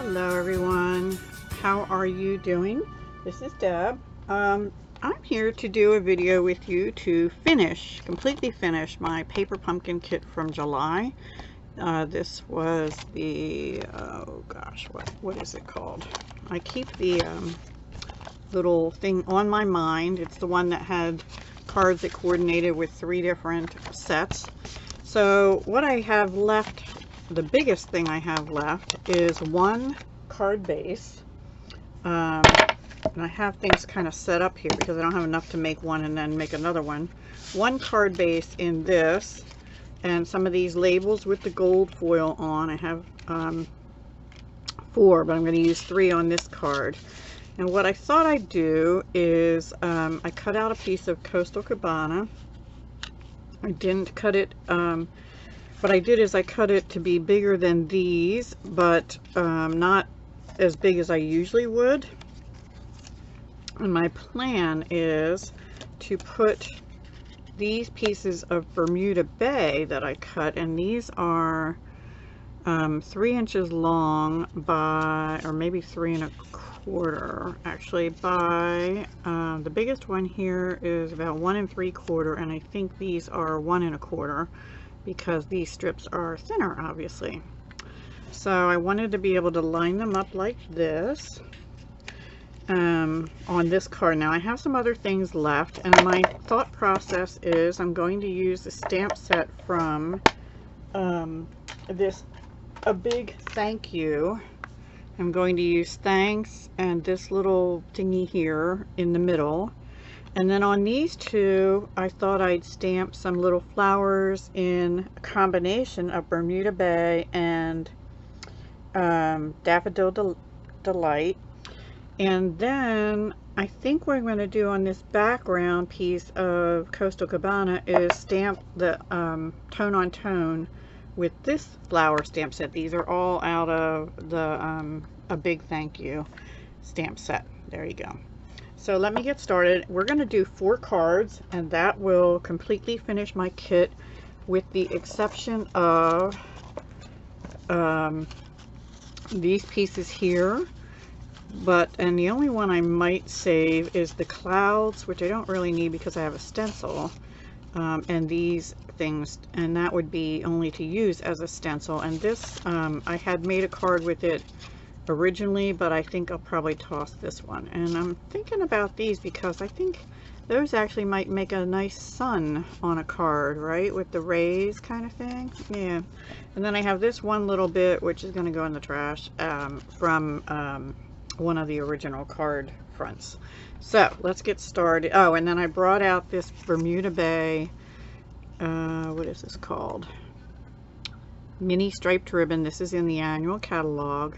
Hello everyone, how are you doing? This is Deb. I'm here to do a video with you to completely finish my paper pumpkin kit from July. This was the, oh gosh, what is it called? I keep the little thing on my mind. It's the one that had cards that coordinated with 3 different sets. So what I have left, the biggest thing I have left is 1 card base. And I have things kind of set up here because I don't have enough to make one and then make another one. 1 card base in this, and some of these labels with the gold foil on. I have 4, but I'm going to use 3 on this card. And what I thought I'd do is I cut out a piece of Coastal Cabana. I didn't cut it, what I did is I cut it to be bigger than these, but not as big as I usually would. And my plan is to put these pieces of Bermuda Bay that I cut, and these are 3 inches long by, or maybe 3 1/4 actually, by the biggest one here is about 1 3/4, and I think these are 1 1/4 because these strips are thinner, obviously. So I wanted to be able to line them up like this on this card. Now I have some other things left, and my thought process is I'm going to use the stamp set from this A Big Thank You. I'm going to use thanks and this little thingy here in the middle. And then on these 2, I thought I'd stamp some little flowers in a combination of Bermuda Bay and Daffodil Delight. And then I think what I'm going to do on this background piece of Coastal Cabana is stamp the tone on tone with this flower stamp set. These are all out of the A Big Thank You stamp set. There you go. So let me get started. We're going to do 4 cards, and that will completely finish my kit, with the exception of these pieces here. And the only one I might save is the clouds, which I don't really need because I have a stencil, and these things, and that would be only to use as a stencil. And this, I had made a card with it originally, but I think I'll probably toss this one. And I'm thinking about these because I think those actually might make a nice sun on a card, right, with the rays kind of thing. Yeah. And then I have this one little bit which is going to go in the trash from one of the original card fronts. So let's get started. Oh, and then I brought out this Bermuda Bay, what is this called, mini striped ribbon. This is in the annual catalog.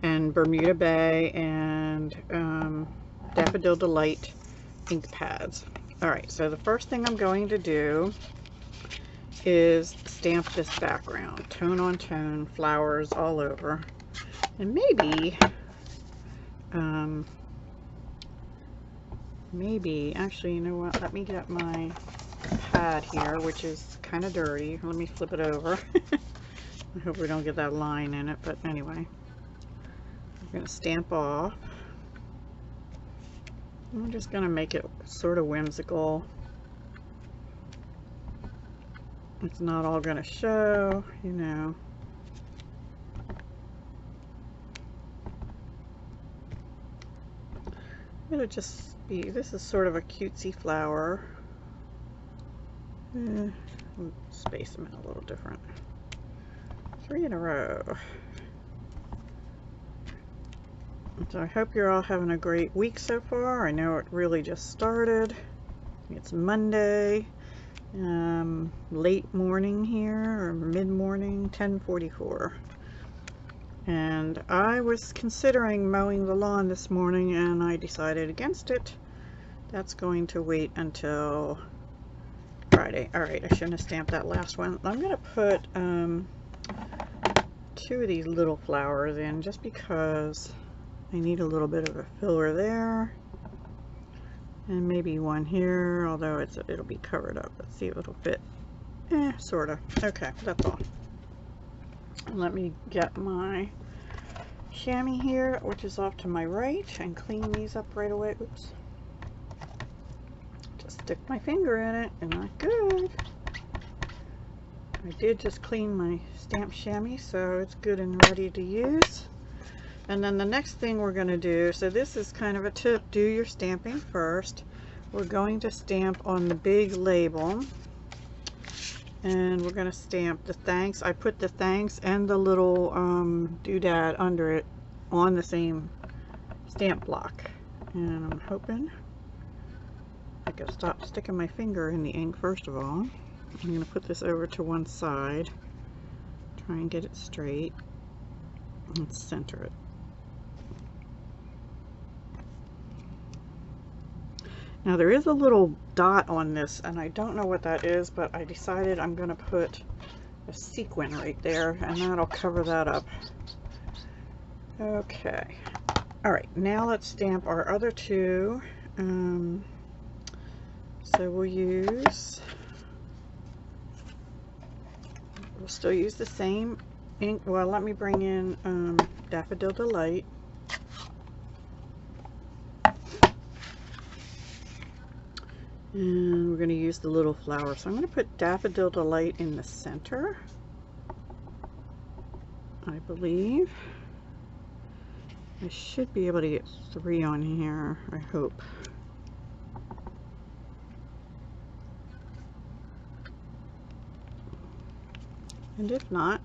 And Bermuda Bay and Daffodil Delight ink pads. Alright, so the first thing I'm going to do is stamp this background. Tone on tone, flowers all over. And maybe, actually, you know what, let me get my pad here, which is kind of dirty. Let me flip it over. I hope we don't get that line in it, but anyway. I'm going to stamp off. I'm just going to make it sort of whimsical. It's not all going to show, you know. It'll just be, this is sort of a cutesy flower. We'll space them in a little different. 3 in a row. So I hope you're all having a great week so far. I know it really just started. It's Monday, late morning here, or mid-morning, 10:44. And I was considering mowing the lawn this morning, and I decided against it. That's going to wait until Friday. Alright, I shouldn't have stamped that last one. I'm going to put 2 of these little flowers in just because I need a little bit of a filler there, and maybe one here, although it'll be covered up. Let's see if it'll fit. Sorta. Okay, that's all. Let me get my chamois here, which is off to my right, and clean these up right away. Oops. Just stick my finger in it, and not good. I did just clean my stamped chamois, so it's good and ready to use. And then the next thing we're going to do, so this is kind of a tip, do your stamping first. We're going to stamp on the big label, and we're going to stamp the thanks. I put the thanks and the little doodad under it on the same stamp block, and I'm hoping I can stop sticking my finger in the ink. First of all, I'm going to put this over to one side, try and get it straight, and center it. Now there is a little dot on this, and I don't know what that is, but I decided I'm going to put a sequin right there, and that'll cover that up. Okay. Alright, now let's stamp our other two. So we'll still use the same ink. Well, let me bring in Daffodil Delight. And we're going to use the little flower. So I'm going to put Daffodil Delight in the center, I believe. I should be able to get 3 on here, I hope. And if not,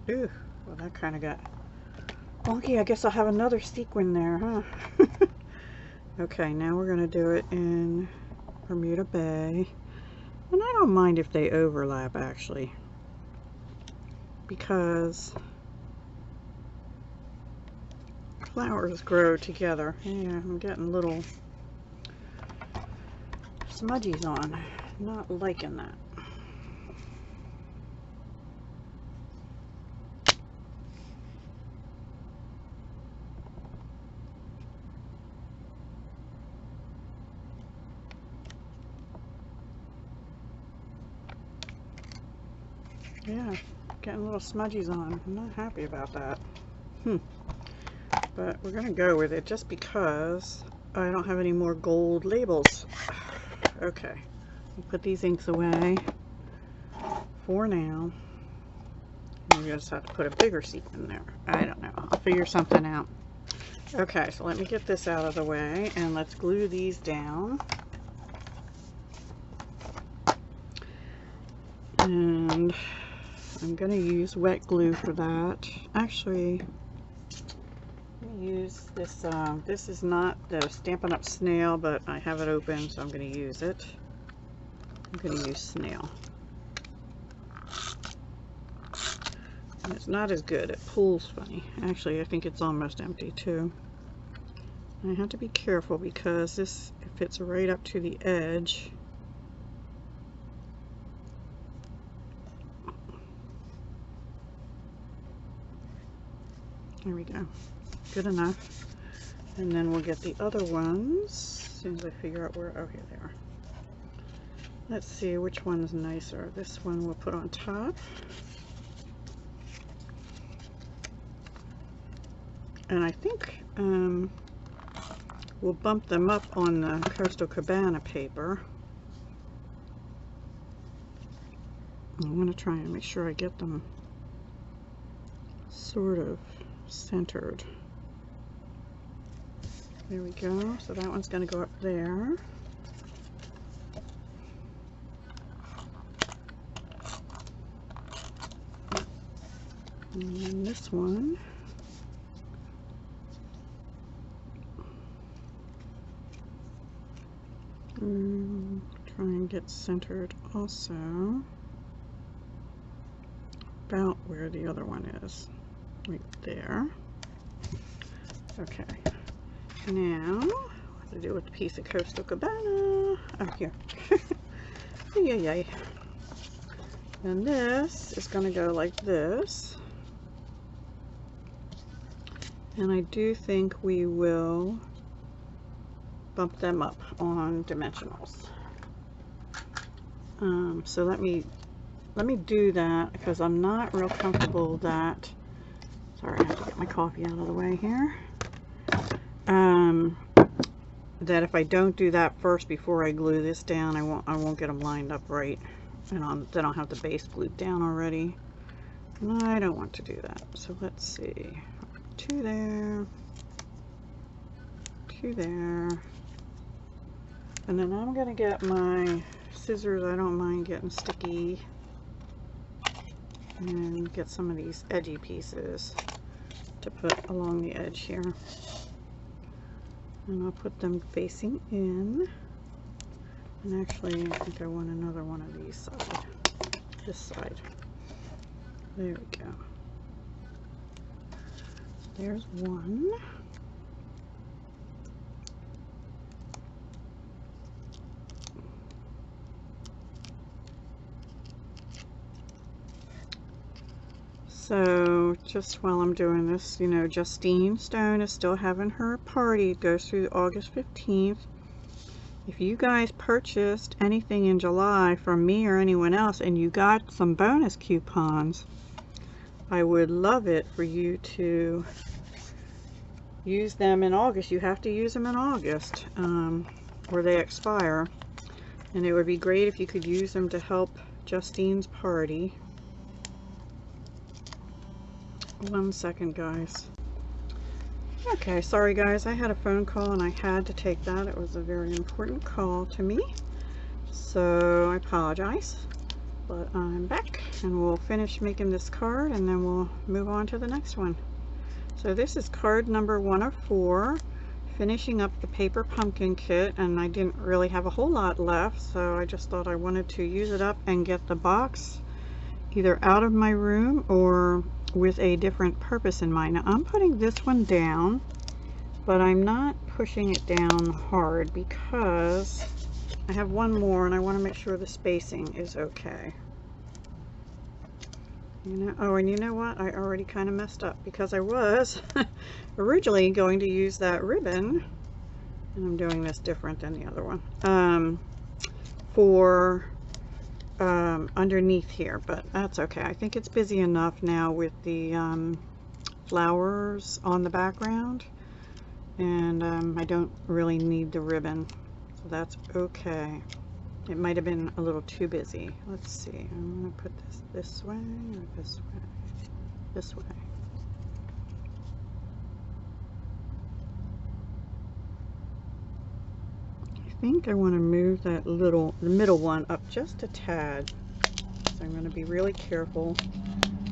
ooh, well, that kind of got wonky. I guess I'll have another sequin there, huh? Okay, now we're going to do it in Bermuda Bay, and I don't mind if they overlap, actually, because flowers grow together. Yeah, I'm getting little smudgies on. Not liking that. Yeah, getting little smudgies on. I'm not happy about that. But we're going to go with it just because I don't have any more gold labels. Okay, I'll put these inks away for now. Maybe I just have to put a bigger sequin there. I don't know. I'll figure something out. Okay, so let me get this out of the way, and let's glue these down. And I'm going to use wet glue for that. Actually, let me use this. This is not the Stampin' Up! Snail, but I have it open, so I'm going to use it. I'm going to use Snail. And it's not as good. It pulls funny. Actually, I think it's almost empty, too. I have to be careful because this fits right up to the edge. There we go. Good enough. And then we'll get the other ones as soon as I figure out where. Oh, here they are. Let's see which one's nicer. This one we'll put on top. And I think we'll bump them up on the Coastal Cabana paper. I'm going to try and make sure I get them sort of centered. There we go. So that one's going to go up there. And then this one. Try and get centered also about where the other one is. Right there. Okay. Now, what to do with the piece of Coastal Cabana? Oh, here. Yay. And this is going to go like this. And I do think we will bump them up on dimensionals. So let me do that because I'm not real comfortable that Sorry, I have to get my coffee out of the way here. That if I don't do that first before I glue this down, I won't get them lined up right, and then I'll have the base glued down already. And I don't want to do that. So let's see, 2 there, 2 there, and then I'm gonna get my scissors. I don't mind getting sticky, and get some of these edgy pieces to put along the edge here. And I'll put them facing in. And actually, I think I want another one of these side. This side. There we go. There's one. So just while I'm doing this, you know, Justine Stone is still having her party. It goes through August 15th. If you guys purchased anything in July from me or anyone else and you got some bonus coupons, I would love it for you to use them in August. You have to use them in August or they expire. And it would be great if you could use them to help Justine's party. 1 second, guys. Okay, sorry guys, I had a phone call and I had to take that. It was a very important call to me, so I apologize, but I'm back and we'll finish making this card and then we'll move on to the next one. So this is card number 104, finishing up the paper pumpkin kit, and I didn't really have a whole lot left, so I just thought I wanted to use it up and get the box either out of my room or with a different purpose in mind. Now I'm putting this one down, but I'm not pushing it down hard because I have one more and I want to make sure the spacing is okay. You know, oh, and you know what? I already kind of messed up because I was originally going to use that ribbon, and I'm doing this different than the other one, for underneath here, but that's okay. I think it's busy enough now with the flowers on the background, and I don't really need the ribbon, so that's okay. It might have been a little too busy. Let's see, I'm going to put this way or this way? This way. I think I want to move that the middle one up just a tad. So I'm going to be really careful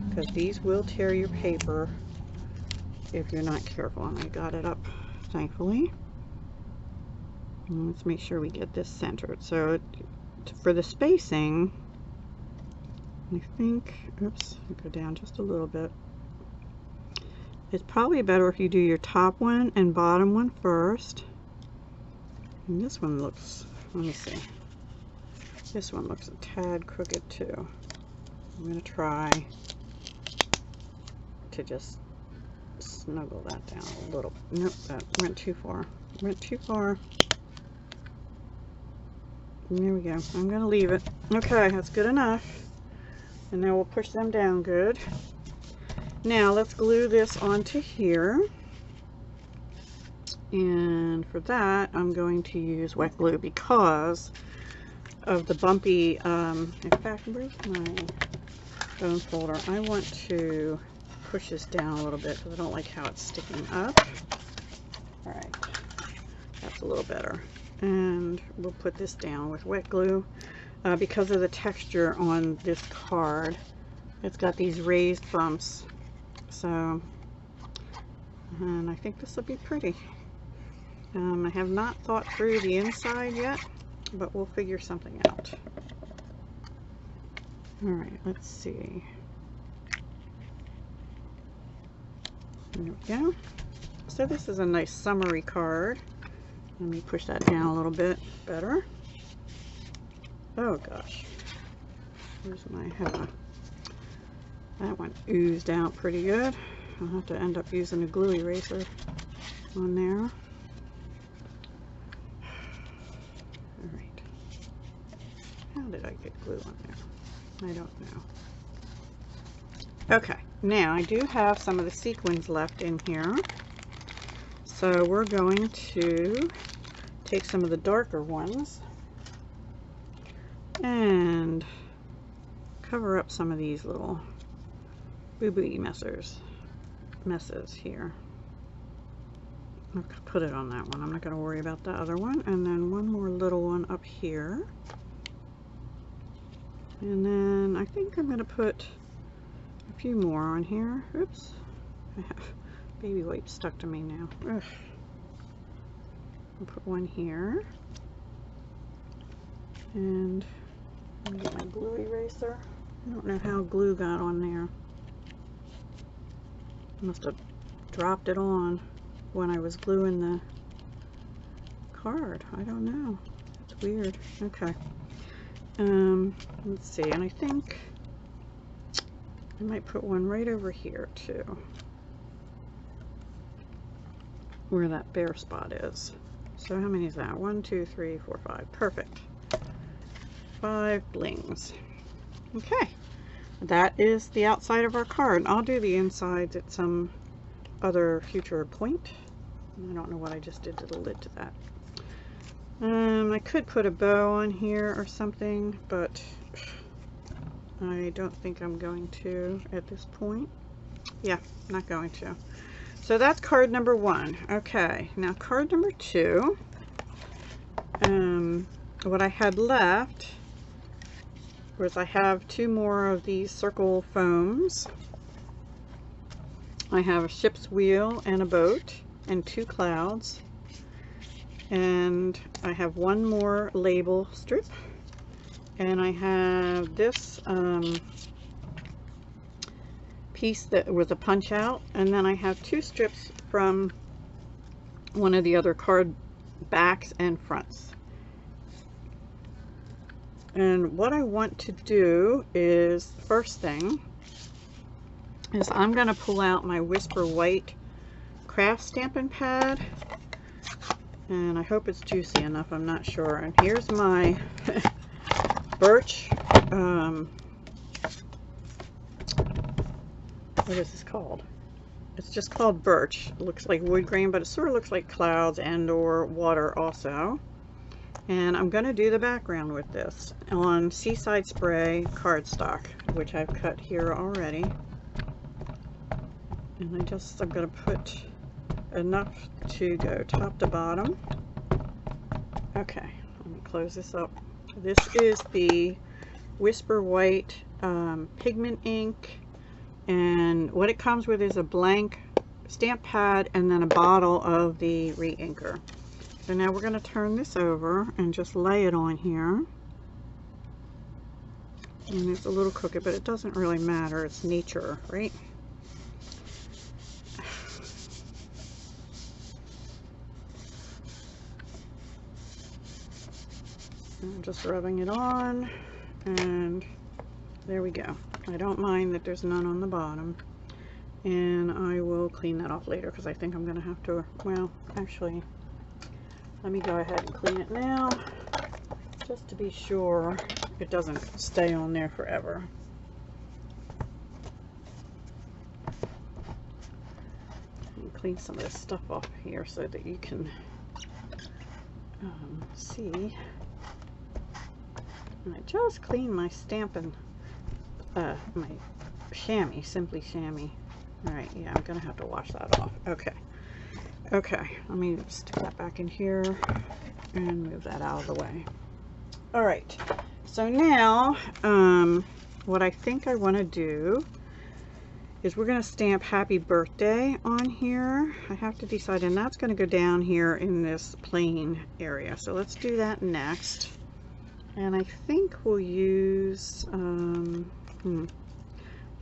because these will tear your paper if you're not careful. And I got it up, thankfully. And let's make sure we get this centered. So for the spacing, I think, oops, I go down just a little bit. It's probably better if you do your top one and bottom one first. And this one looks, let me see, this one looks a tad crooked too. I'm going to try to just snuggle that down a little. Nope, that went too far. Went too far. There we go. I'm going to leave it. Okay, that's good enough. And now we'll push them down good. Now let's glue this onto here. And for that, I'm going to use wet glue because of the bumpy, in fact, where's my bone folder? I want to push this down a little bit because I don't like how it's sticking up. All right, that's a little better. And we'll put this down with wet glue because of the texture on this card. It's got these raised bumps. So, and I think this will be pretty. I have not thought through the inside yet, but we'll figure something out. All right, let's see. There we go. So this is a nice summery card. Let me push that down a little bit better. Oh gosh, where's my head? That one oozed out pretty good. I'll have to end up using a glue eraser on there. Alright. How did I get glue on there? I don't know. Okay, now I do have some of the sequins left in here, so we're going to take some of the darker ones and cover up some of these little boo-boo messes here. I'll put it on that one. I'm not going to worry about the other one. And then one more little one up here. And then I think I'm going to put a few more on here. Oops. I have baby wipes stuck to me now. Ugh. I'll put one here. And I'll get my glue eraser. I don't know how glue got on there. I must have dropped it on when I was gluing the card. I don't know. It's weird. Okay. Let's see. And I think I might put one right over here too, where that bare spot is. So how many is that? 1, 2, 3, 4, 5. Perfect. 5 blings. Okay. That is the outside of our card. I'll do the insides at some other future point. I don't know what I just did to the lid to that. I could put a bow on here or something, but I don't think I'm going to at this point. Yeah, not going to. So that's card number 1. Okay, now card number 2. What I had left was I have 2 more of these circle foams. I have a ship's wheel and a boat and 2 clouds, and I have 1 more label strip, and I have this piece that was a punch out, and then I have 2 strips from one of the other card backs and fronts. And what I want to do is, first thing is I'm going to pull out my Whisper White craft stamping pad, and I hope it's juicy enough, I'm not sure. And here's my birch, what is this called? It's just called birch. It looks like wood grain, but it sort of looks like clouds and or water also. And I'm going to do the background with this on Seaside Spray cardstock, which I've cut here already. And I'm going to put enough to go top to bottom. Okay, let me close this up. This is the Whisper White pigment ink, and what it comes with is a blank stamp pad and then a bottle of the re-inker. So now we're going to turn this over and just lay it on here. And it's a little crooked, but it doesn't really matter. It's nature, right? I'm just rubbing it on, and there we go. I don't mind that there's none on the bottom, and I will clean that off later because I think I'm going to have to, well, actually, let me go ahead and clean it now just to be sure it doesn't stay on there forever. And clean some of this stuff off here so that you can see. And I just cleaned my Stampin', my chamois, Simply Chamois. Alright, yeah, I'm going to have to wash that off. Okay. Okay, let me stick that back in here and move that out of the way. Alright, so now what I think I want to do is we're going to stamp Happy Birthday on here. I have to decide, and that's going to go down here in this plain area. So let's do that next. And I think we'll use, I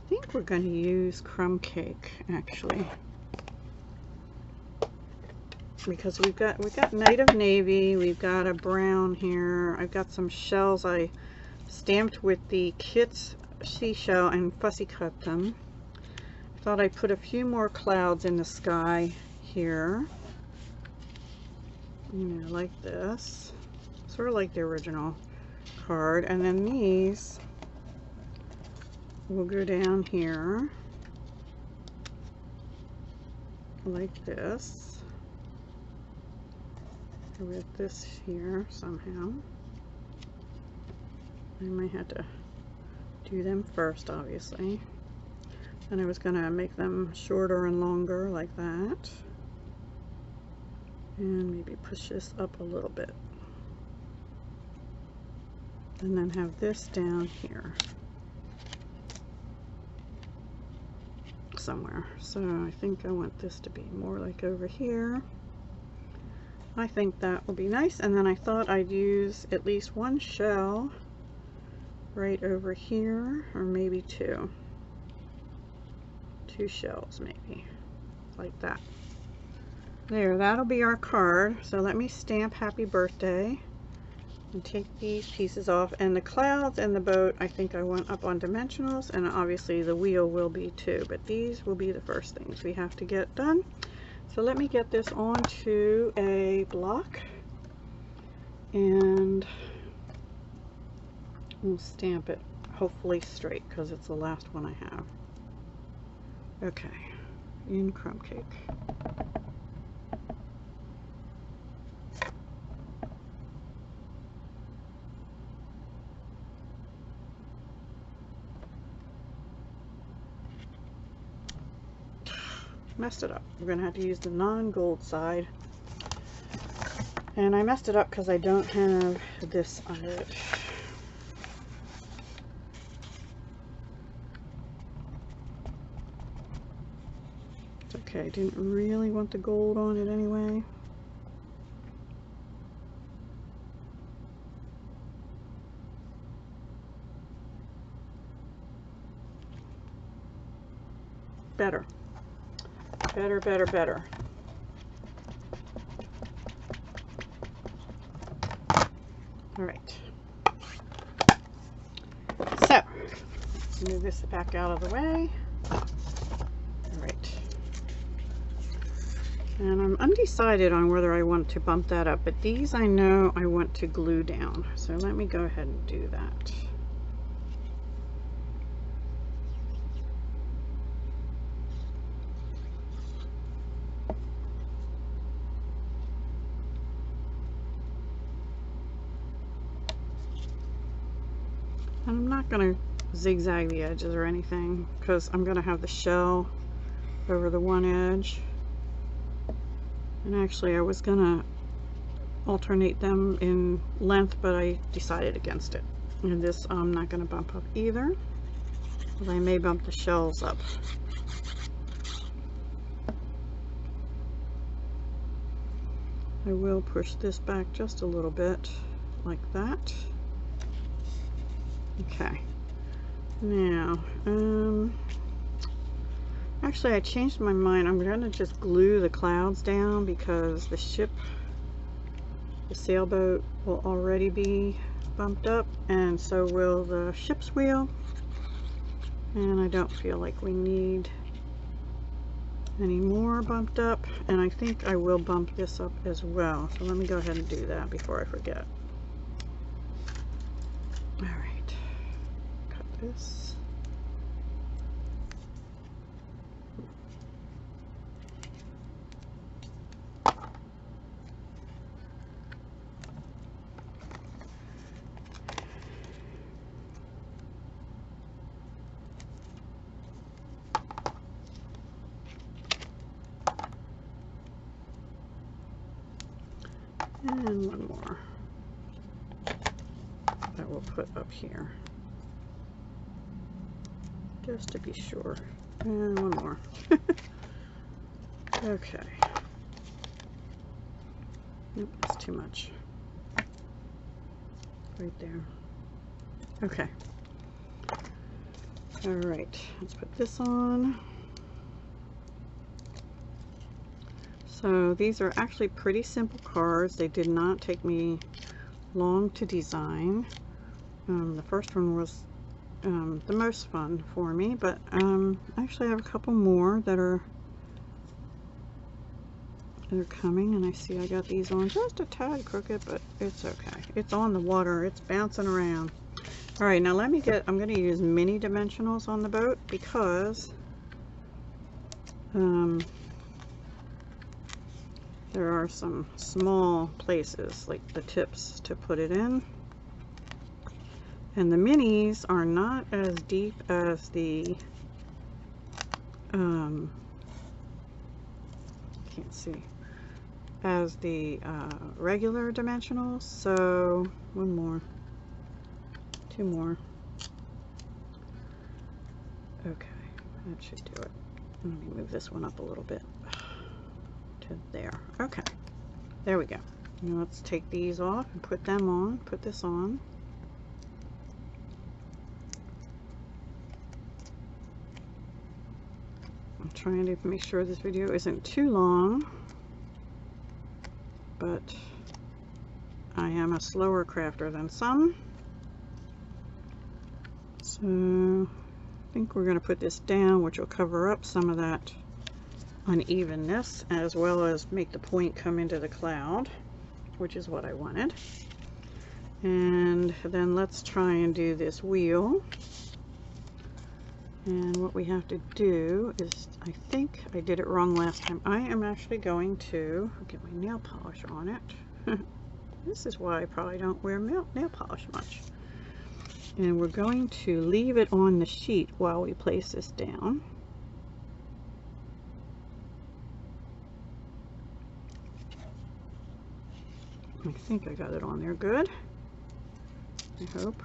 think we're going to use crumb cake actually, because we've got Night of Navy, we've got a brown here, I've got some shells I stamped with the Kits seashell and fussy cut them. I thought I'd put a few more clouds in the sky here, you know, like this, sort of like the original card. And then these will go down here, like this with this here somehow. I might have to do them first, obviously. And I was going to make them shorter and longer like that. And maybe push this up a little bit. And then have this down here somewhere. So I think I want this to be more like over here. I think that will be nice. And then I thought I'd use at least one shell right over here, or maybe two shells maybe, like that. There, that'll be our card. So let me stamp happy birthday and take these pieces off. And the clouds and the boat, I think I want up on dimensionals, and obviously the wheel will be too, but these will be the first things we have to get done. So let me get this onto a block and we'll stamp it hopefully straight because it's the last one I have. Okay, in crumb cake. Messed it up. We're gonna have to use the non-gold side, and I messed it up because I don't have this on it. It's okay, I didn't really want the gold on it anyway. Better. Better, better, better. All right. So, move this back out of the way. All right. And I'm undecided on whether I want to bump that up, but these I know I want to glue down. So let me go ahead and do that. And I'm not going to zigzag the edges or anything because I'm going to have the shell over the one edge. And actually I was going to alternate them in length, but I decided against it. And this I'm not going to bump up either, but I may bump the shells up. I will push this back just a little bit like that. Okay, now actually I changed my mind. I'm going to just glue the clouds down because the ship, the sailboat, will already be bumped up, and so will the ship's wheel, and I don't feel like we need any more bumped up. And I think I will bump this up as well, so let me go ahead and do that before I forget. All right. This. And one more that we'll put up here, just to be sure. And one more. Okay. Nope, that's too much. Right there. Okay. All right, let's put this on. So these are actually pretty simple cards. They did not take me long to design. The first one was the most fun for me, but actually I have a couple more that are coming, and I see I got these on just a tad crooked, but it's okay. It's on the water, it's bouncing around. All right, now let me get, I'm going to use mini dimensionals on the boat because there are some small places like the tips to put it in. And the minis are not as deep as the, can't see, as the regular dimensionals. So one more, two more. Okay, that should do it. Let me move this one up a little bit to there. Okay, there we go. Now let's take these off and put them on, put this on. I'm trying to make sure this video isn't too long, but I am a slower crafter than some. So I think we're going to put this down, which will cover up some of that unevenness, as well as make the point come into the cloud, which is what I wanted. And then let's try and do this wheel. And what we have to do is, I think I did it wrong last time. I am actually going to get my nail polish on it. This is why I probably don't wear nail polish much. And we're going to leave it on the sheet while we place this down. I think I got it on there good. I hope.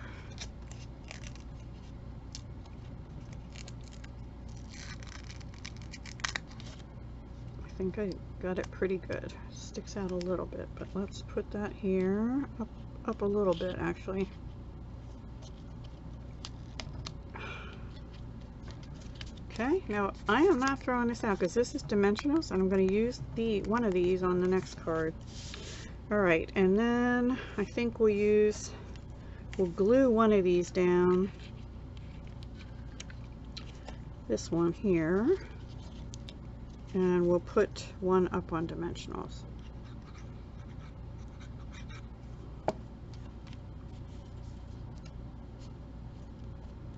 I think I got it pretty good. Sticks out a little bit, but let's put that here, up a little bit actually. Okay, now I am not throwing this out because this is dimensionals, and I'm going to use one of these on the next card. All right, and then I think we'll glue one of these down, this one here, and we'll put one up on dimensionals.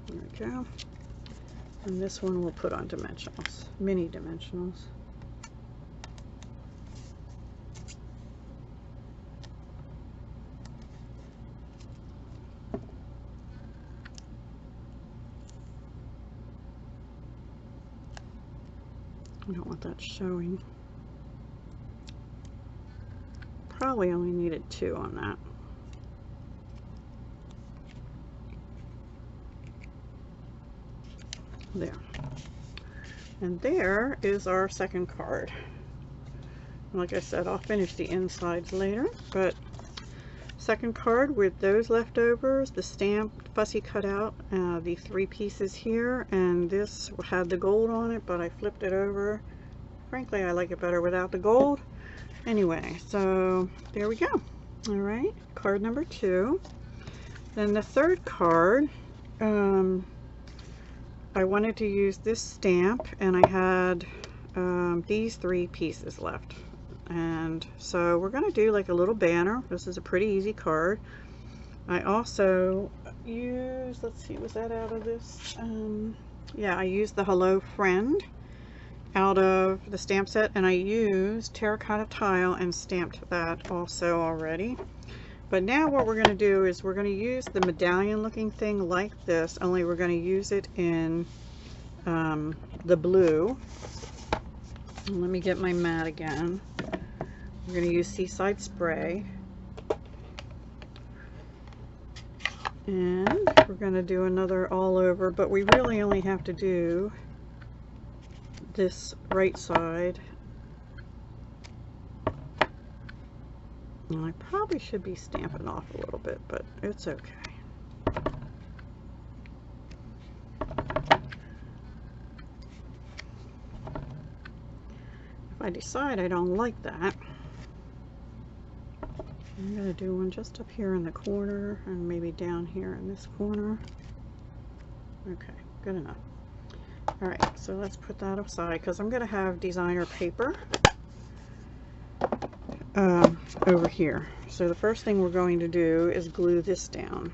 There we go. And this one we'll put on dimensionals, mini dimensionals. I don't want that showing. Probably only needed 2 on that. There. And there is our second card. Like I said, I'll finish the insides later, but second card with those leftovers, the stamped fussy cutout, the 3 pieces here, and this had the gold on it, but I flipped it over. Frankly, I like it better without the gold. Anyway, so there we go. All right, card number 2. Then the third card, I wanted to use this stamp, and I had these 3 pieces left. And so we're going to do like a little banner. This is a pretty easy card. I also used, let's see, was that out of this? Yeah, I used the Hello Friend out of the stamp set, and I used terracotta tile and stamped that also already. But now what we're going to do is we're going to use the medallion looking thing like this, only we're going to use it in the blue. And let me get my mat again. We're going to use Seaside Spray. And we're going to do another all over, but we really only have to do this right side. And I probably should be stamping off a little bit, but it's okay. If I decide I don't like that, I'm going to do one just up here in the corner and maybe down here in this corner. Okay, good enough. Alright, so let's put that aside because I'm going to have designer paper over here. So the first thing we're going to do is glue this down.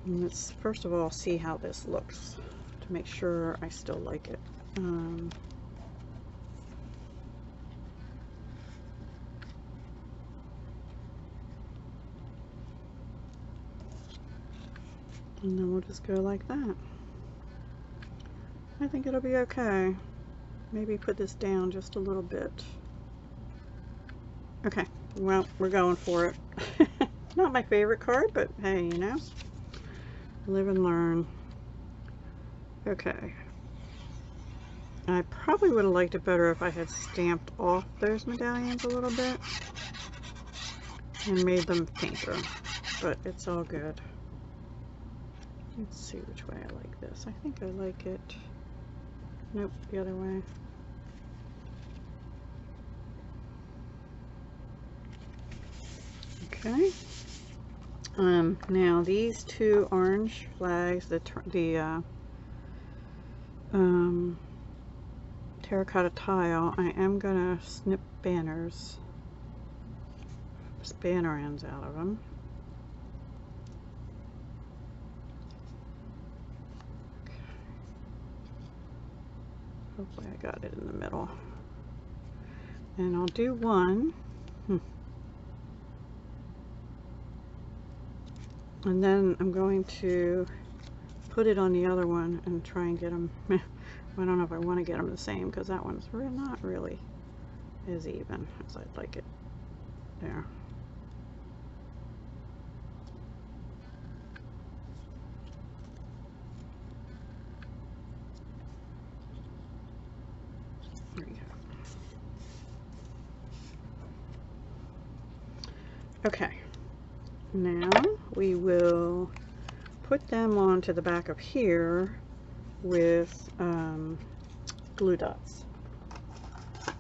And let's first of all see how this looks to make sure I still like it. And then we'll just go like that. I think it'll be okay. Maybe put this down just a little bit. Okay, well, we're going for it. Not my favorite card, but hey, you know, live and learn. Okay. I probably would have liked it better if I had stamped off those medallions a little bit and made them pinker, but it's all good. Let's see which way I like this. I think I like it. Nope, the other way. Okay. Now these two orange flags, the terracotta tile, I am gonna snip banner ends out of them. Okay. Hopefully I got it in the middle. And I'll do one. And then I'm going to put it on the other one and try and get them. I don't know if I want to get them the same because that one's not really as even as I'd like it. There. There you go. Okay. Now we will put them onto the back of here with glue dots. So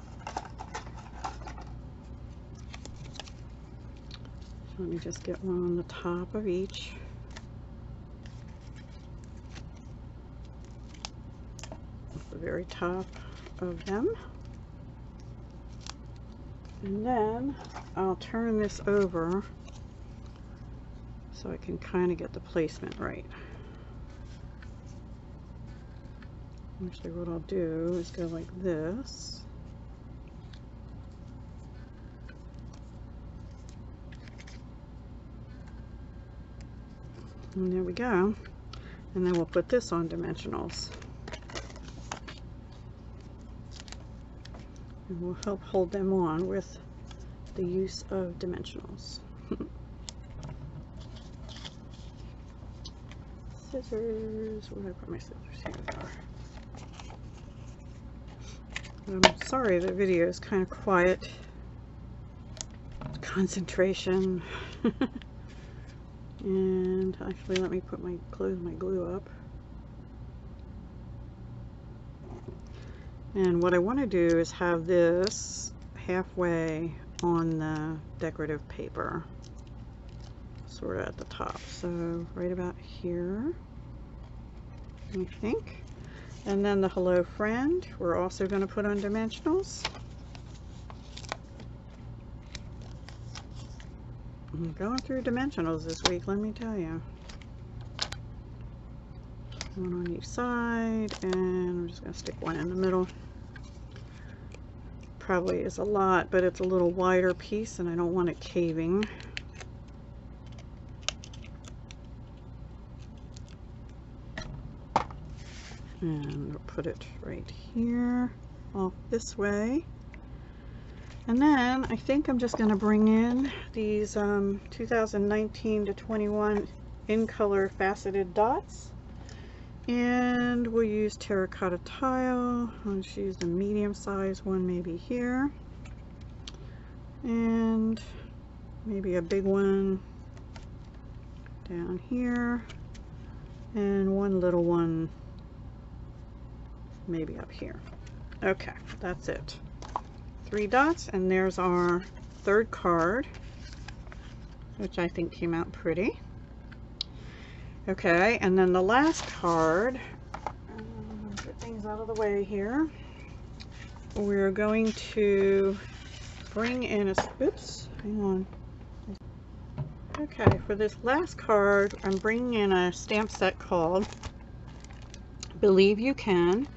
let me just get one on the top of each. At the very top of them. And then I'll turn this over so I can kind of get the placement right. Actually, what I'll do is go like this. And there we go. And then we'll put this on dimensionals. And we'll help hold them on with the use of dimensionals. Scissors. Where did I put my scissors? Here they are. I'm sorry the video is kind of quiet. Concentration. And actually, let me put close my glue up. And what I want to do is have this halfway on the decorative paper, sort of at the top. So right about here, I think. And then the hello friend, we're also going to put on dimensionals. I'm going through dimensionals this week, let me tell you. One on each side, and I'm just going to stick one in the middle. Probably is a lot, but it's a little wider piece and I don't want it caving. And we'll put it right here, off this way. And then I think I'm just going to bring in these 2019-21 in color faceted dots. And we'll use terracotta tile. I'll just use the medium size one maybe here. And maybe a big one down here. And one little one maybe up here. Okay, that's it. 3 dots, and there's our third card, which I think came out pretty. Okay, and then the last card, get things out of the way here. We're going to bring in a, oops, hang on. Okay, for this last card, I'm bringing in a stamp set called Believe You Can.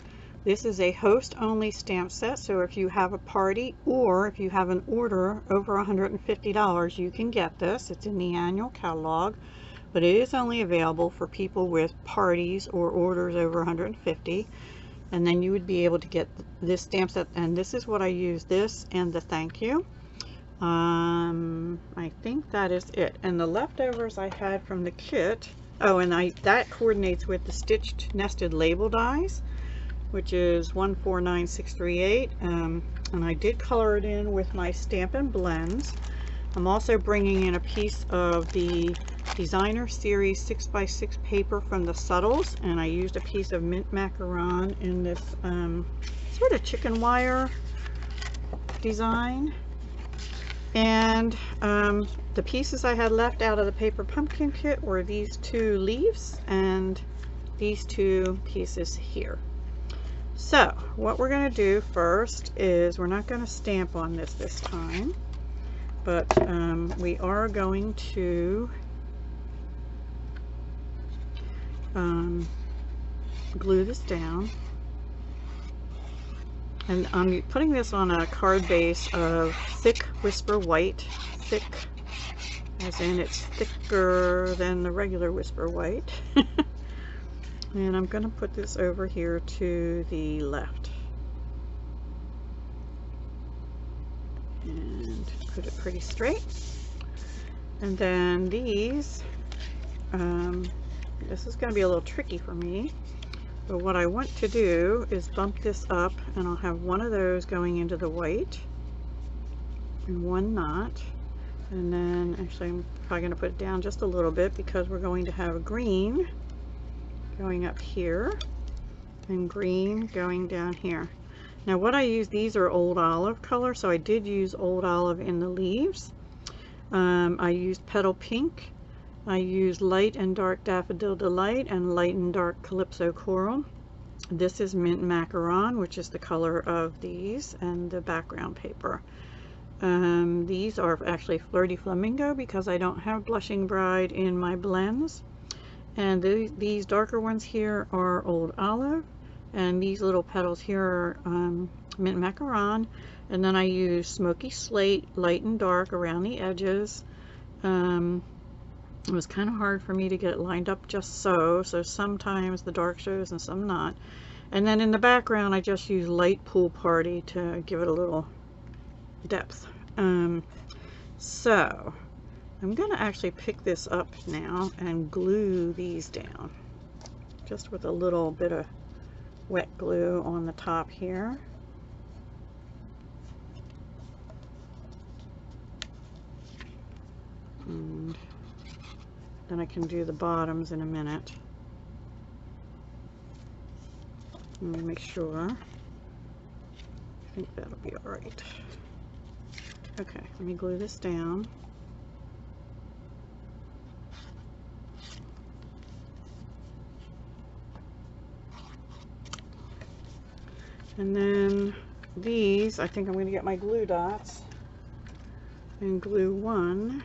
This is a host-only stamp set, so if you have a party or if you have an order over $150, you can get this. It's in the annual catalog but it is only available for people with parties or orders over 150. And then you would be able to get this stamp set, and this is what I use, this and the thank you. I think that is it. And the leftovers I had from the kit, oh, and that coordinates with the stitched nested label dies, which is 149638. And I did color it in with my Stampin' blends. I'm also bringing in a piece of the Designer Series 6x6 paper from the Subtles, and I used a piece of mint macaron in this sort of chicken wire design. And the pieces I had left out of the paper pumpkin kit were these two leaves and these two pieces here. So what we're going to do first is, we're not going to stamp on this time, but we are going to glue this down. And I'm putting this on a card base of thick Whisper White, thick as in it's thicker than the regular Whisper White. And I'm going to put this over here to the left and put it pretty straight. And then these, this is going to be a little tricky for me, but what I want to do is bump this up, and I'll have one of those going into the white and one not. And then actually I'm probably going to put it down just a little bit, because we're going to have a green going up here and green going down here. Now what I use, these are Old Olive color, so I did use Old Olive in the leaves. I used Petal Pink. I used Light and Dark Daffodil Delight and Light and Dark Calypso Coral. This is Mint Macaron, which is the color of these and the background paper. These are actually Flirty Flamingo, because I don't have Blushing Bride in my blends. And these darker ones here are Old Olive, and these little petals here are Mint Macaron. And then I use Smoky Slate, Light and Dark around the edges. It was kind of hard for me to get it lined up just so sometimes the dark shows and some not. And then in the background I just use Light Pool Party to give it a little depth. So I'm going to actually pick this up now and glue these down, just with a little bit of wet glue on the top here. And then I can do the bottoms in a minute. Let me make sure. I think that'll be all right. Okay, let me glue this down. And then these, I think I'm going to get my glue dots and glue one.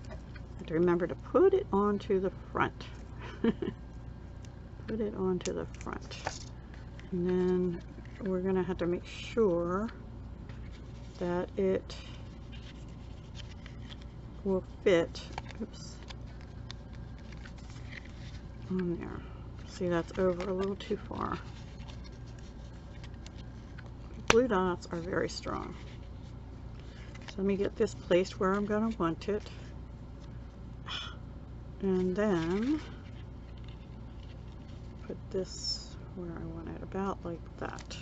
I have to remember to put it onto the front. Put it onto the front. And then we're going to have to make sure that it will fit, oops, on there. See, that's over a little too far. Glue dots are very strong. So let me get this placed where I'm going to want it. And then put this where I want it, about like that.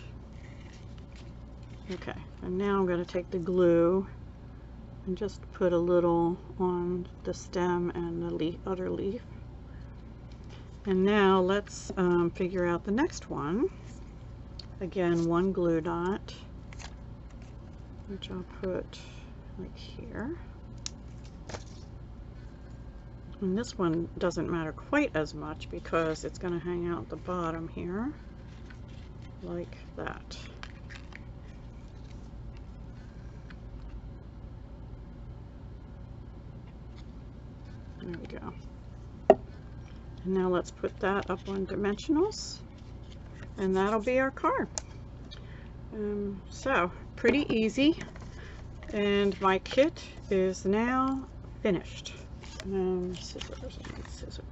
Okay, and now I'm going to take the glue and just put a little on the stem and the other leaf. And now let's figure out the next one. Again, one glue dot, which I'll put like here. And this one doesn't matter quite as much because it's going to hang out the bottom here, like that. There we go. And now let's put that up on dimensionals, and that'll be our card. So pretty easy, and my kit is now finished. Scissors, I need scissors.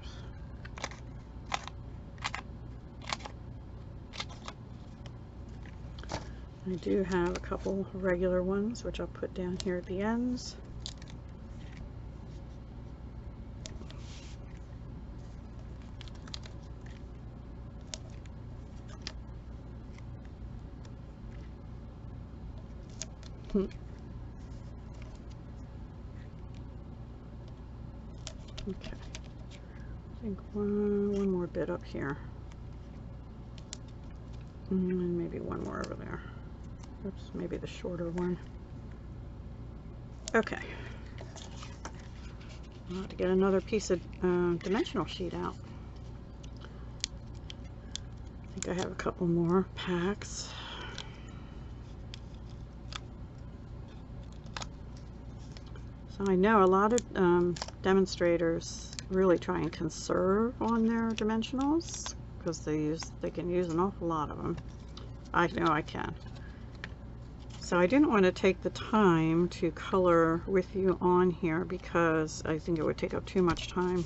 I do have a couple regular ones, which I'll put down here at the ends. Okay, I think one more bit up here, and maybe one more over there. Oops, maybe the shorter one. Okay, I'll have to get another piece of dimensional sheet out. I think I have a couple more packs. So I know a lot of demonstrators really try and conserve on their dimensionals because they can use an awful lot of them. I know I can. So I didn't want to take the time to color with you on here because I think it would take up too much time.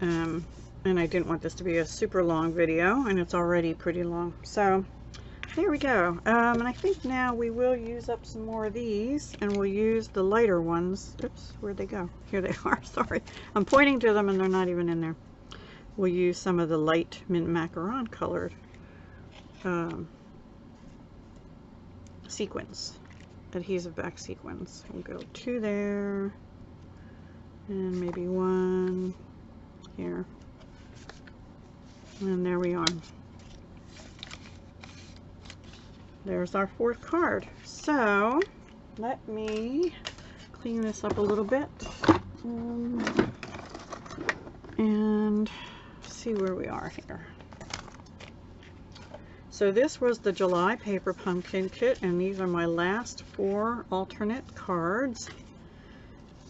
And I didn't want this to be a super long video, and it's already pretty long. So there we go. And I think now we will use up some more of these, and we'll use the lighter ones. Oops, where'd they go? Here they are. Sorry. I'm pointing to them and they're not even in there. We'll use some of the light mint macaron colored sequins, adhesive back sequins. We'll go 2 there, and maybe 1 here. And there we are. There's our 4th card. So let me clean this up a little bit and see where we are here. So this was the July Paper Pumpkin Kit, and these are my last 4 alternate cards.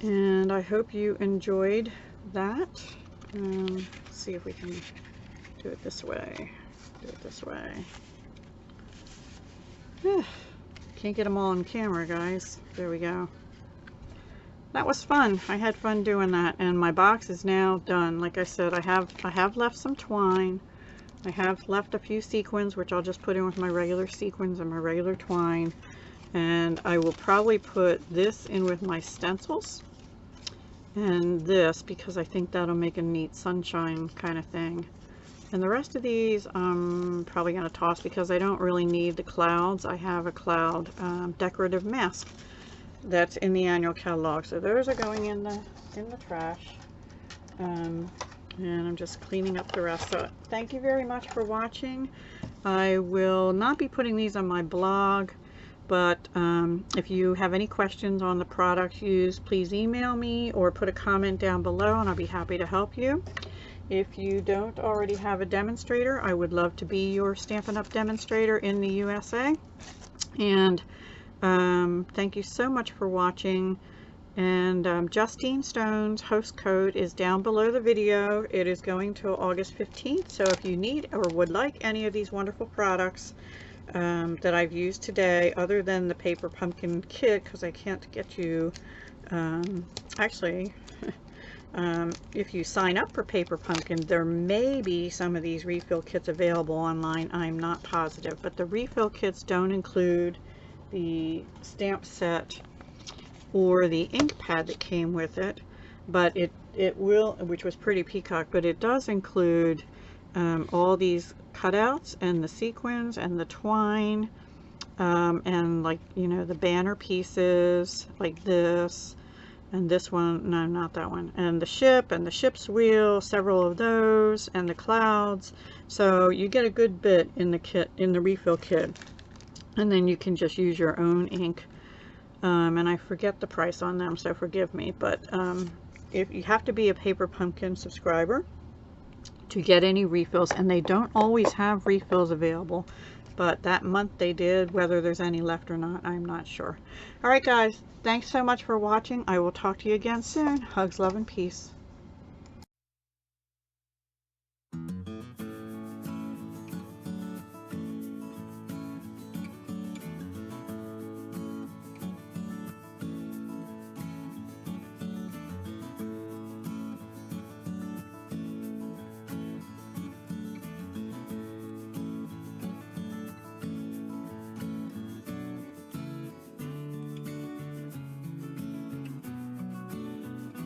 And I hope you enjoyed that. Let's see if we can do it this way. Do it this way. Can't get them all on camera, guys. There we go. That was fun. I had fun doing that, and my box is now done. Like I said, I have left some twine. I have left a few sequins, which I'll just put in with my regular sequins and my regular twine. And I will probably put this in with my stencils and this, because I think that'll make a neat sunshine kind of thing. And the rest of these I'm probably going to toss because I don't really need the clouds. I have a cloud decorative mask that's in the annual catalog. So those are going in the trash. And I'm just cleaning up the rest. So thank you very much for watching. I will not be putting these on my blog, but if you have any questions on the products used, please email me or put a comment down below and I'll be happy to help you. If you don't already have a demonstrator, I would love to be your Stampin' Up! Demonstrator in the USA. And thank you so much for watching. And Justine Stone's host code is down below the video. It is going till August 15th. So if you need or would like any of these wonderful products that I've used today, other than the Paper Pumpkin Kit, because I can't get you, actually, if you sign up for Paper Pumpkin, there may be some of these refill kits available online. I'm not positive, but the refill kits don't include the stamp set or the ink pad that came with it, but it will, which was pretty peacock, but it does include all these cutouts and the sequins and the twine and, like, you know, the banner pieces like this. And this one, no, not that one. And the ship and the ship's wheel, several of those, and the clouds. So you get a good bit in the kit, in the refill kit. And then you can just use your own ink. And I forget the price on them, so forgive me. But if you have to be a Paper Pumpkin subscriber to get any refills, and they don't always have refills available. But that month they did. Whether there's any left or not, I'm not sure. Alright guys, thanks so much for watching. I will talk to you again soon. Hugs, love, and peace.